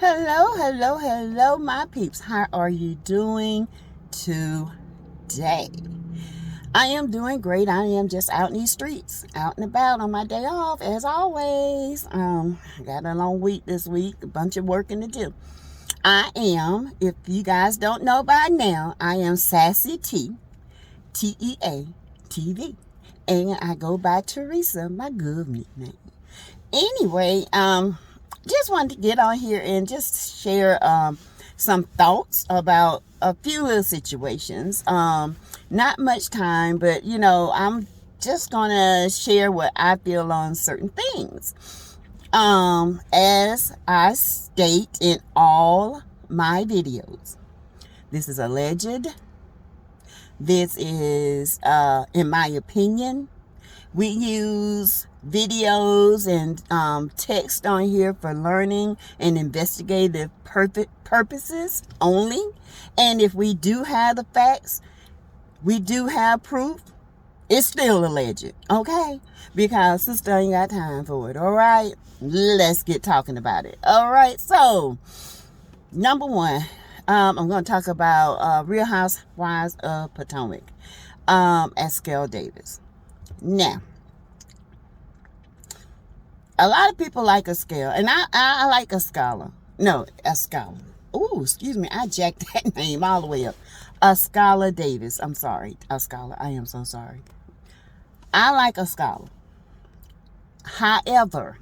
Hello, hello, hello, my peeps. How are you doing today? I am doing great. I am just out in these streets, out and about on my day off, as always. I got a long week this week, a bunch of working to do. I am, if you guys don't know by now, I am Sassy T, T-E-A-T-V. And I go by Teresa, my good nickname. Anyway, just wanted to get on here and just share some thoughts about a few little situations. Not much time, but I'm just gonna share what I feel on certain things. As I state in all my videos, this is alleged. This is, in my opinion, we use videos and text on here for learning and investigative purposes only. And if we do have the facts, we do have proof, it's still alleged, okay? Because sister ain't got time for it, all right? Let's get talking about it. All right, so number one, I'm going to talk about Real Housewives of Potomac, Escale Davis. Now, a lot of people like Escale, and I like Escala. No, Escala. Ooh, excuse me, I jacked that name all the way up. Escala Davis. I'm sorry, Escala. I am so sorry. I like Escala. However,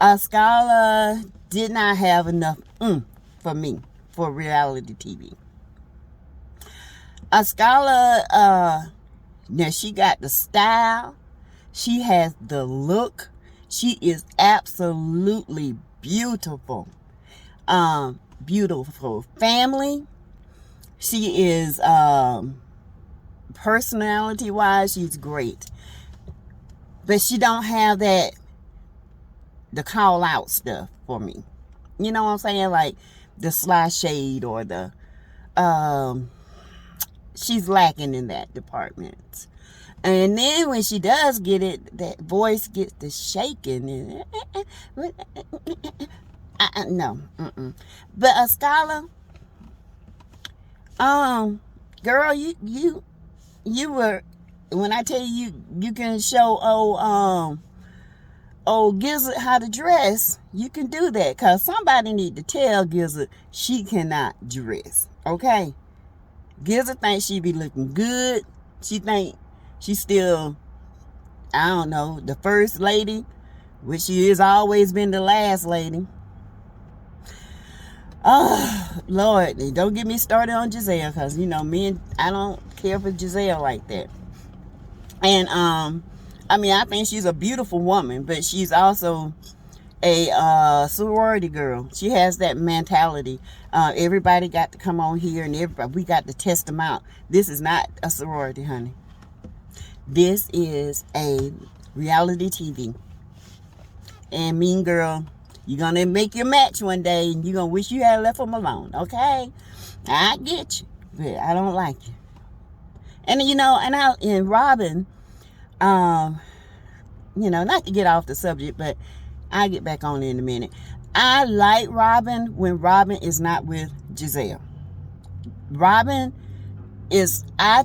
Escala did not have enough for me for reality TV. Escala, now she got the style. She has the look. She is absolutely beautiful. Beautiful family. She is, personality-wise, she's great. But she don't have the call-out stuff for me. You know what I'm saying? Like the sly shade or the, she's lacking in that department. And then when she does get it, that voice gets to shaking. And no. But Escala, girl, you were, when I tell you you can show Gizzard how to dress, you can do that. Because somebody need to tell Gizzard she cannot dress. Okay? Gizzard thinks she be looking good. She think she's still, I don't know, the first lady, which she has always been the last lady. Oh, Lord, don't get me started on Giselle, because, I don't care for Giselle like that. And, I think she's a beautiful woman, but she's also a sorority girl. She has that mentality. Everybody got to come on here, and we got to test them out. This is not a sorority, honey. This is a reality TV. And Mean Girl, you're going to make your match one day, and you're going to wish you had left them alone, okay? I get you, but I don't like you. And, and Robin, not to get off the subject, but I'll get back on it in a minute. I like Robin when Robin is not with Giselle. I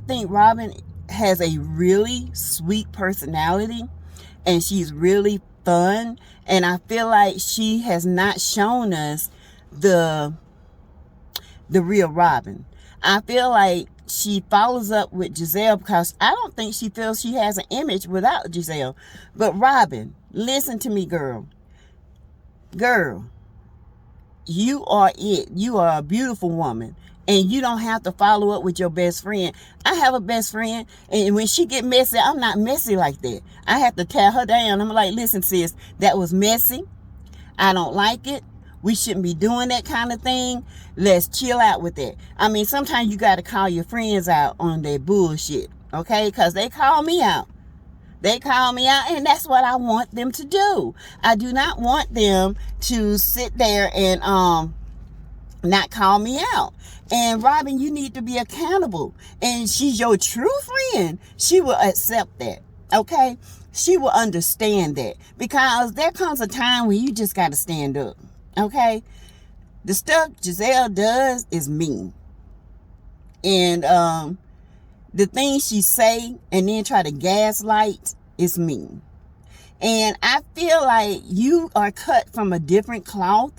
think Robin has a really sweet personality, and she's really fun, and I feel like she has not shown us the real Robin. I feel like she follows up with Giselle because I don't think she feels she has an image without Giselle. But Robin, listen to me, girl, you are it. You are a beautiful woman. And you don't have to follow up with your best friend. I have a best friend, and when she get messy, I'm not messy like that. I have to tear her down. I'm like, listen, sis, that was messy. I don't like it. We shouldn't be doing that kind of thing. Let's chill out with that. Sometimes you got to call your friends out on their bullshit, okay? Because they call me out. And that's what I want them to do. I do not want them to sit there and not call me out. And Robin, you need to be accountable. And she's your true friend. She will accept that. Okay? She will understand that. Because there comes a time when you just got to stand up. Okay? The stuff Giselle does is mean. And the things she say and then try to gaslight is mean. And I feel like you are cut from a different cloth,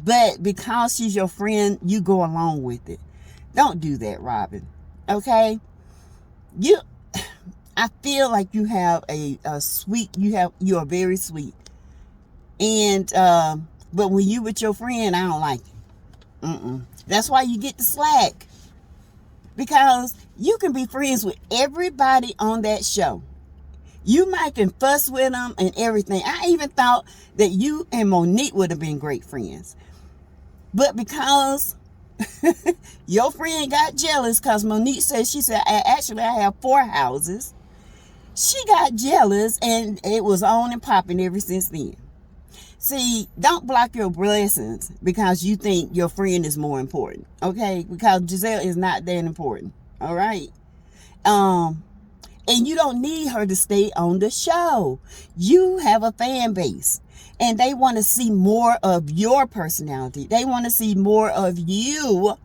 but because she's your friend, you go along with it. Don't do that, Robin. Okay? I feel like you have a sweet, you are very sweet. And but when you with your friend, I don't like it. That's why you get the slack. Because you can be friends with everybody on that show. You might can fuss with them and everything. I even thought that you and Monique would have been great friends. But because your friend got jealous because Monique she said, actually, I have 4 houses. She got jealous and it was on and popping ever since then. See, don't block your blessings because you think your friend is more important, okay? Because Giselle is not that important, all right? And you don't need her to stay on the show. You have a fan base, and they want to see more of your personality. They want to see more of you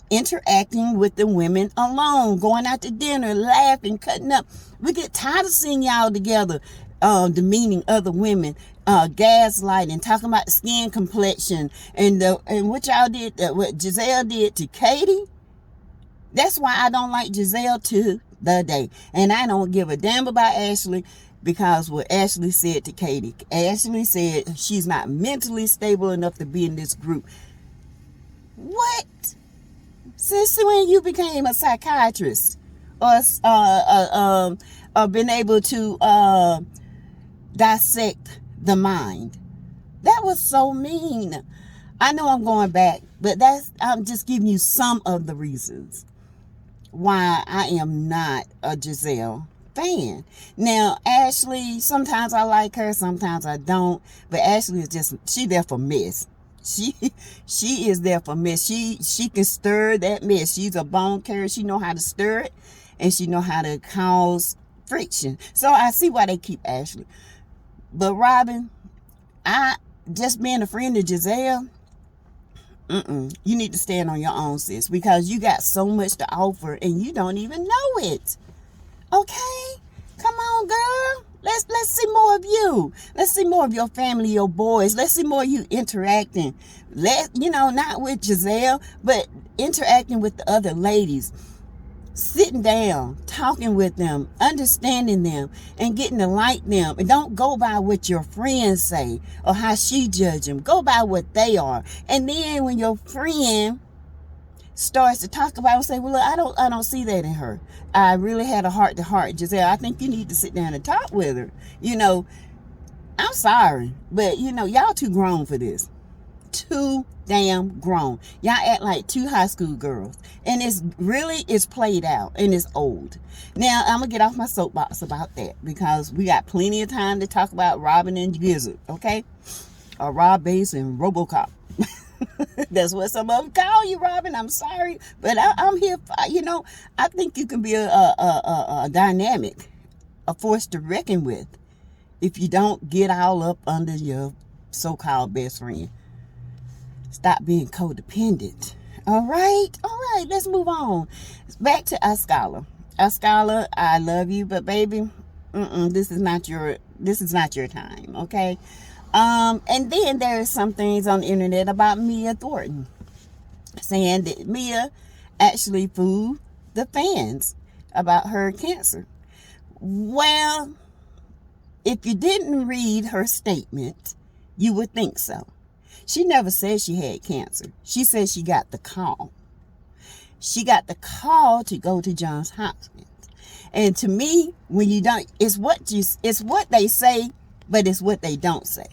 interacting with the women alone, going out to dinner, laughing, cutting up. We get tired of seeing y'all together, demeaning other women, gaslighting, talking about the skin complexion, and what y'all did, what Giselle did to Katie. That's why I don't like Giselle to the day. And I don't give a damn about Ashley because what Ashley said to Katie. Ashley said she's not mentally stable enough to be in this group. What? Since when you became a psychiatrist or been able to dissect the mind? That was so mean. I know I'm going back, but I'm just giving you some of the reasons why I am not a Giselle fan. Now, Ashley, sometimes I like her, sometimes I don't, but Ashley is she there for mess. She is there for mess. She can stir that mess. She's a bone carrier. She know how to stir it, and she know how to cause friction. So I see why they keep Ashley. But Robin, I just being a friend of Giselle, you need to stand on your own, sis, because you got so much to offer and you don't even know it. Okay? Come on, girl. Let's see more of you. Let's see more of your family, your boys. Let's see more of you interacting. Not with Giselle, but interacting with the other ladies. Sitting down, talking with them, understanding them, and getting to like them. And don't go by what your friends say or how she judge them. Go by what they are. And then when your friend starts to talk about it and say, well, look, I don't see that in her. I really had a heart to heart. Giselle, I think you need to sit down and talk with her. I'm sorry, but y'all too grown for this. Too damn grown. Y'all act like 2 high school girls. And it's played out and it's old. Now, I'm going to get off my soapbox about that because we got plenty of time to talk about Robin and Gizzard, okay? Or Rob Bass and RoboCop. That's what some of them call you, Robin. I'm sorry, but I'm here. I think you can be a dynamic, a force to reckon with, if you don't get all up under your so-called best friend. Stop being codependent. All right. Let's move on. Back to Ascala. Ascala, I love you, but baby, this is not your time. Okay. And then there's some things on the internet about Mia Thornton saying that Mia actually fooled the fans about her cancer. Well, if you didn't read her statement, you would think so. She never said she had cancer. She said she got the call. She got the call to go to Johns Hopkins. And to me, when you don't, it's what they say, but it's what they don't say.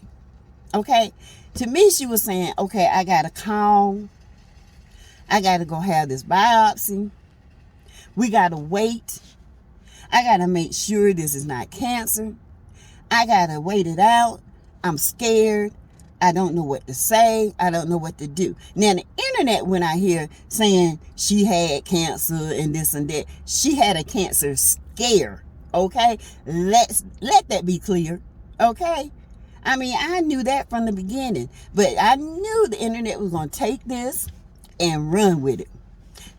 Okay? To me, she was saying, okay, I got a call. I got to go have this biopsy. We got to wait. I got to make sure this is not cancer. I got to wait it out. I'm scared. I don't know what to say. I don't know what to do. Now, the internet went out here saying she had cancer and this and that. She had a cancer scare. Okay? Let that be clear. Okay? I mean, I knew that from the beginning, but I knew the internet was going to take this and run with it.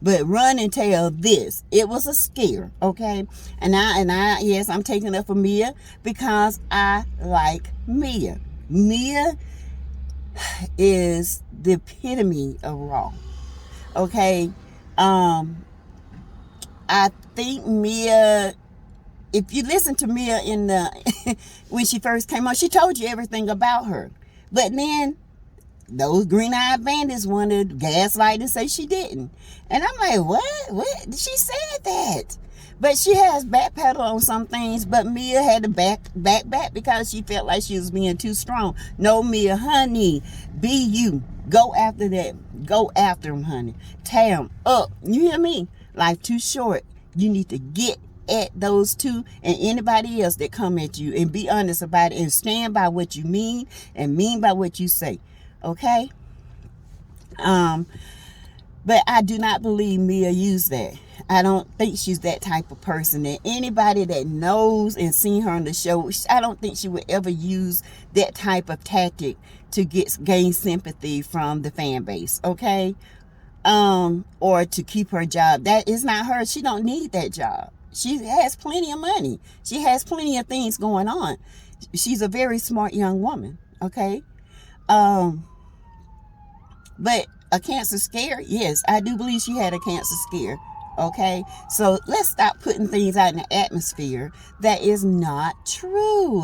But run and tell this. It was a scare, okay? Yes, I'm taking up for Mia because I like Mia. Mia is the epitome of raw, okay? I think Mia, if you listen to Mia in the when she first came on, she told you everything about her. But then those green-eyed bandits wanted to gaslight and say she didn't. And I'm like, what? She said that. But she has backpedal on some things, but Mia had to back because she felt like she was being too strong. No, Mia, honey, be you. Go after that. Go after him, honey. Tear him up. You hear me? Life too short. You need to get at those two and anybody else that come at you and be honest about it and stand by what you mean and mean by what you say. Okay? But I do not believe Mia used that. I don't think she's that type of person. And anybody that knows and seen her on the show, I don't think she would ever use that type of tactic to gain sympathy from the fan base. Okay? Or to keep her job. That is not her. She don't need that job. She has plenty of money. She has plenty of things going on. She's a very smart young woman. Okay? But a cancer scare? Yes, I do believe she had a cancer scare. Okay? So let's stop putting things out in the atmosphere that is not true.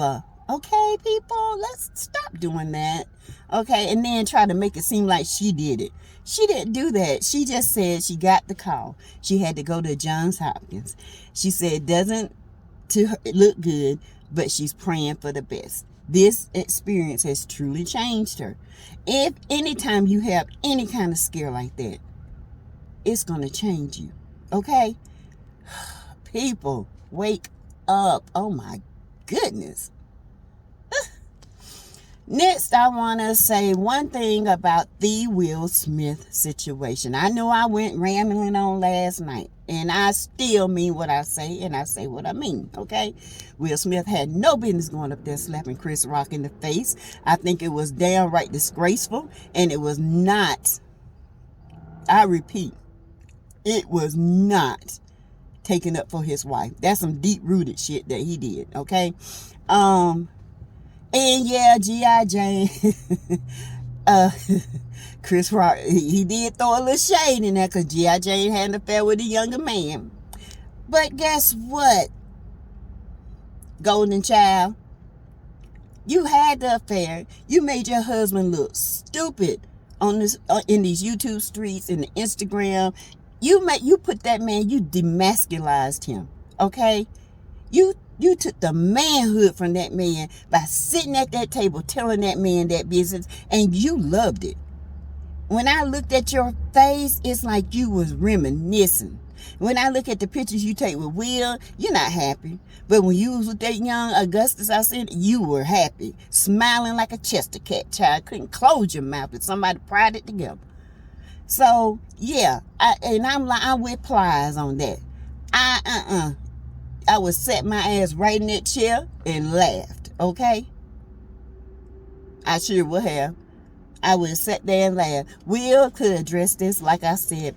Okay, people? Let's stop doing that. Okay? And then try to make it seem like she did it. She didn't do that. She just said she got the call. She had to go to Johns Hopkins. She said it doesn't look good, but she's praying for the best. This experience has truly changed her. If anytime you have any kind of scare like that, it's going to change you. Okay? People, wake up. Oh my goodness. Next, I want to say one thing about the Will Smith situation. I know I went rambling on last night, and I still mean what I say, and I say what I mean, okay? Will Smith had no business going up there slapping Chris Rock in the face. I think it was downright disgraceful, and it was not, I repeat, it was not taking up for his wife. That's some deep-rooted shit that he did, okay? And yeah, G.I. Jane, Chris Rock, he did throw a little shade in there because G.I. Jane had an affair with a younger man. But guess what, Golden Child? You had the affair. You made your husband look stupid on this in these YouTube streets, in the Instagram. You put that man, you demasculized him, okay? You took the manhood from that man by sitting at that table telling that man that business, and you loved it. When I looked at your face, it's like you was reminiscing. When I look at the pictures you take with Will, you're not happy. But when you was with that young Augustus, I said, you were happy. Smiling like a Chester cat child. Couldn't close your mouth if somebody pried it together. So, yeah. I'm with Plies on that. I would set my ass right in that chair and laughed, okay? I sure would have. I would have sat there and laughed. Will could address this, like I said.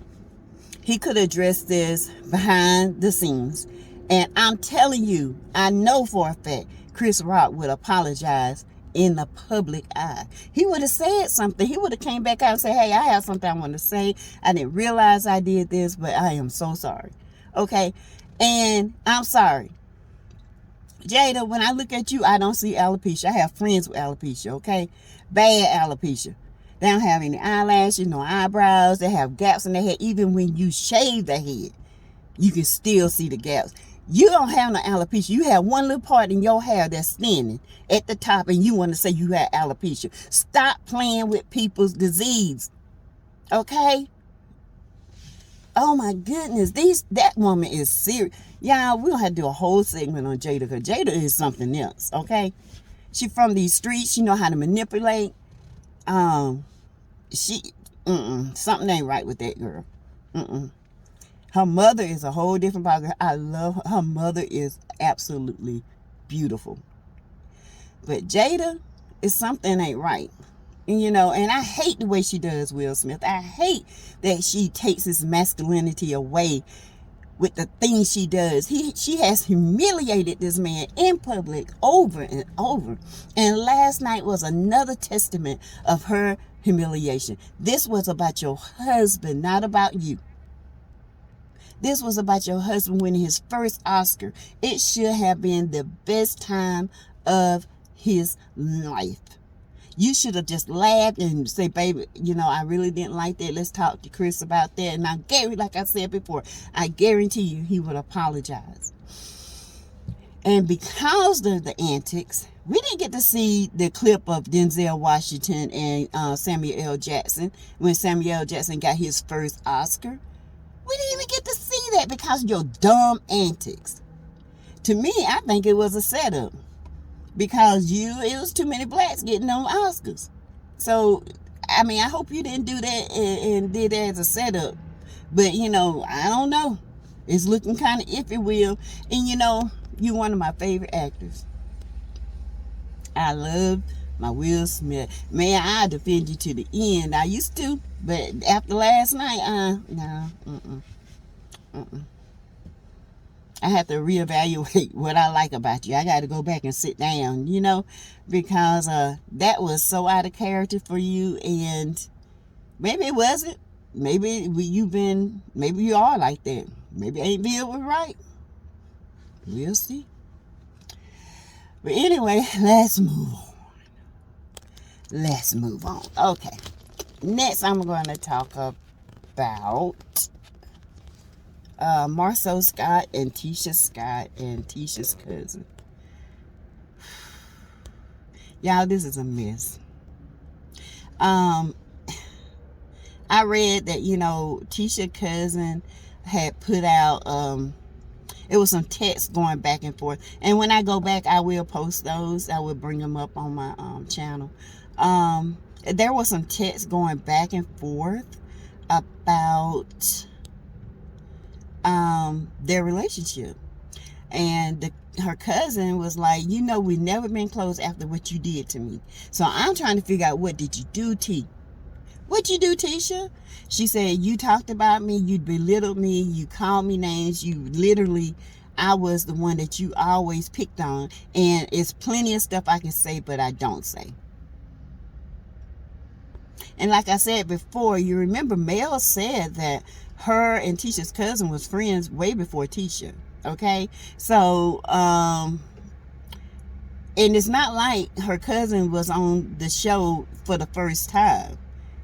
He could address this behind the scenes. And I'm telling you, I know for a fact, Chris Rock would apologize in the public eye. He would have said something. He would have came back out and said, hey, I have something I want to say. I didn't realize I did this, but I am so sorry. Okay? And I'm sorry. Jada, when I look at you, I don't see alopecia. I have friends with alopecia, okay? Bad alopecia. They don't have any eyelashes, no eyebrows. They have gaps in their head. Even when you shave the head, you can still see the gaps. You don't have no alopecia. You have one little part in your hair that's thinning at the top, and you want to say you have alopecia. Stop playing with people's disease, okay? Oh my goodness, that woman is serious. Y'all, we don't have to do a whole segment on Jada, because Jada is something else, okay? She from these streets. She know how to manipulate. Something ain't right with that girl. Her mother is a whole different ballgame. I love her. Her mother is absolutely beautiful. But Jada, it's something ain't right. And I hate the way she does Will Smith. I hate that she takes his masculinity away with the things she does. She has humiliated this man in public over and over. And last night was another testament of her humiliation. This was about your husband, not about you. This was about your husband winning his first Oscar. It should have been the best time of his life. You should have just laughed and say, baby, I really didn't like that. Let's talk to Chris about that. And like I said before, I guarantee you he would apologize. And because of the antics, we didn't get to see the clip of Denzel Washington and Samuel L. Jackson when Samuel L. Jackson got his first Oscar. We didn't even get to see that because of your dumb antics. To me, I think it was a setup. Because it was too many blacks getting on Oscars. So, I hope you didn't do that and did that as a setup. But, I don't know. It's looking kind of iffy, Will. And, you're one of my favorite actors. I love my Will Smith. Man, I defend you to the end. I used to. But after last night, no. I have to reevaluate what I like about you. I got to go back and sit down, because that was so out of character for you. And maybe it wasn't. Maybe you are like that. Maybe Aunt Bill was right. We'll see. But anyway, let's move on. Okay. Next, I'm going to talk about Marceau Scott and Tisha Scott and Tisha's cousin. Y'all, this is a mess. I read that, Tisha's cousin had put out, it was some text going back and forth. And when I go back, I will post those. I will bring them up on my channel. There was some text going back and forth about their relationship. And her cousin was like, we've never been close after what you did to me. So I'm trying to figure out, what did you do, T? What'd you do, Tisha? She said, you talked about me, you belittled me, you called me names, I was the one that you always picked on. And it's plenty of stuff I can say, but I don't say. And like I said before, you remember Mel said that her and Tisha's cousin was friends way before Tisha. Okay? So, and it's not like her cousin was on the show for the first time.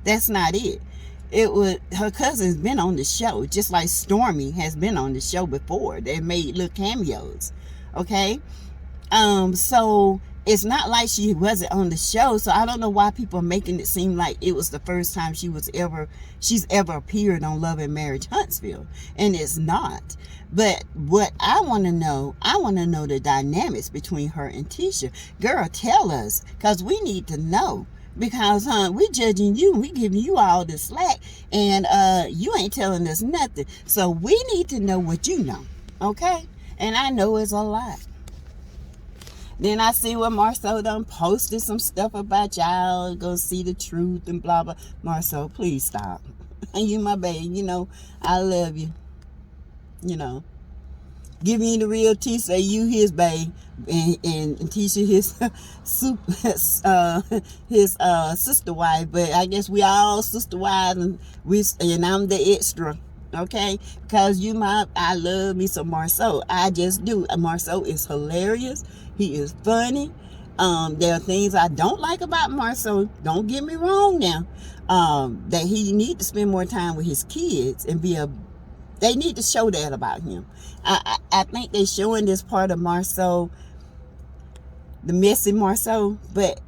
That's not it. Her cousin's been on the show, just like Stormy has been on the show before. They made little cameos. Okay? So it's not like she wasn't on the show. So I don't know why people are making it seem like it was the first time she's ever appeared on Love and Marriage Huntsville. And it's not. But what I want to know the dynamics between her and Tisha. Girl, tell us, because we need to know. Because we judging you, we giving you all the slack, and you ain't telling us nothing. So we need to know what you know. Okay? And I know it's a lot. Then I see where Marceau done posted some stuff about y'all go see the truth and blah blah. Marceau, please stop. You my baby, I love you. Give me the real T, say you his babe, and Tisha his sister wife. But I guess we all sister wives, and I'm the extra. Okay, because I love me some Marceau. I just do. Marceau is hilarious. He is funny. There are things I don't like about Marceau. Don't get me wrong now. That he need to spend more time with his kids and they need to show that about him. I think they're showing this part of Marceau, the messy Marceau, but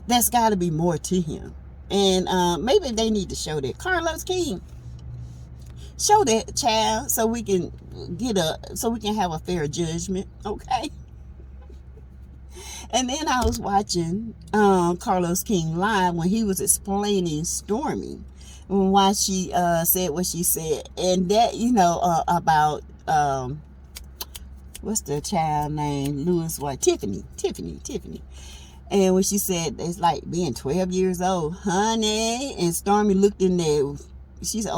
that's got to be more to him. And maybe they need to show that. Carlos King, show that, child, so we can have a fair judgment, okay? And then I was watching Carlos King live when he was explaining Stormy, why she said what she said, and that about what's the child name? Tiffany. And when she said it's like being 12 years old, honey, and Stormy looked in there. She said,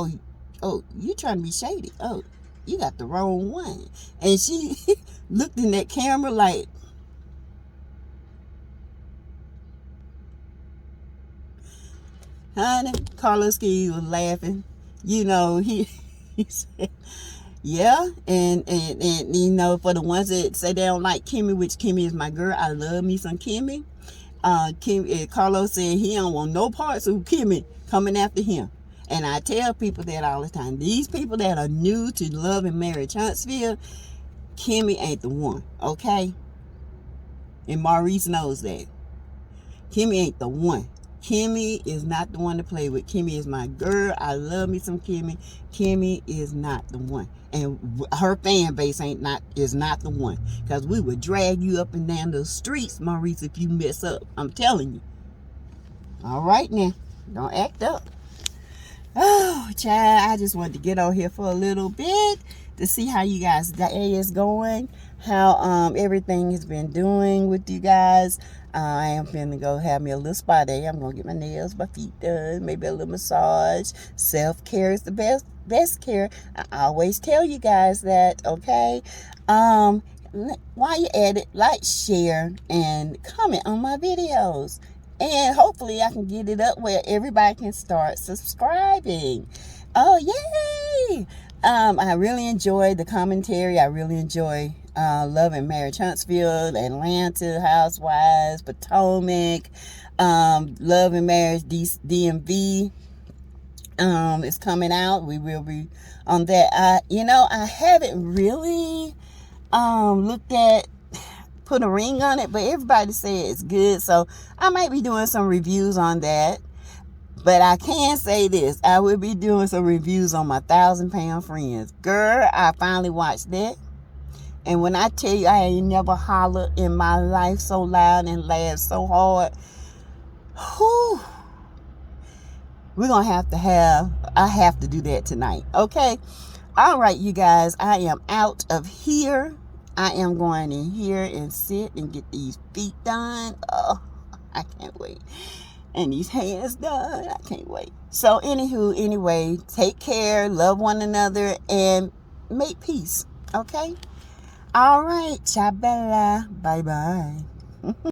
oh, you trying to be shady. Oh, you got the wrong one. And she looked in that camera like, honey, Carlos King was laughing. You know, he said, yeah, and you know, for the ones that say they don't like Kimmy, which Kimmy is my girl, I love me some Kimmy. Carlos said he don't want no parts of Kimmy coming after him. And I tell people that all the time. These people that are new to Love and Marriage Huntsville, Kimmy ain't the one, okay? And Maurice knows that. Kimmy ain't the one. Kimmy is not the one to play with. Kimmy is my girl. I love me some Kimmy. Kimmy is not the one. And her fan base is not the one. Because we would drag you up and down the streets, Maurice, if you mess up. I'm telling you. All right now. Don't act up. Oh, child, I just wanted to get on here for a little bit to see how you guys' day is going, how everything has been doing with you guys. I am finna go have me a little spa day. I'm gonna get my nails, my feet done, maybe a little massage. Self-care is the best care. I always tell you guys that, okay? While you're at it, like, share, and comment on my videos. And hopefully I can get it up where everybody can start subscribing. Oh, yay! I really enjoy the commentary. I really enjoy Love and Marriage Huntsville, Atlanta, Housewives, Potomac, Love and Marriage DMV is coming out. We will be on that. I haven't really looked at, put a ring on it, but everybody say it's good, so I might be doing some reviews on that. But I can say this, I will be doing some reviews on my 1,000-Pound Friends. Girl, I finally watched that, and when I tell you I ain't never hollered in my life so loud and laughed so hard, whew, I have to do that tonight, okay? All right, you guys, I am out of here. I am going in here and sit and get these feet done. Oh, I can't wait. And these hands done. I can't wait. So, anyway, take care, love one another, and make peace. Okay? All right. Chabella. Bye-bye.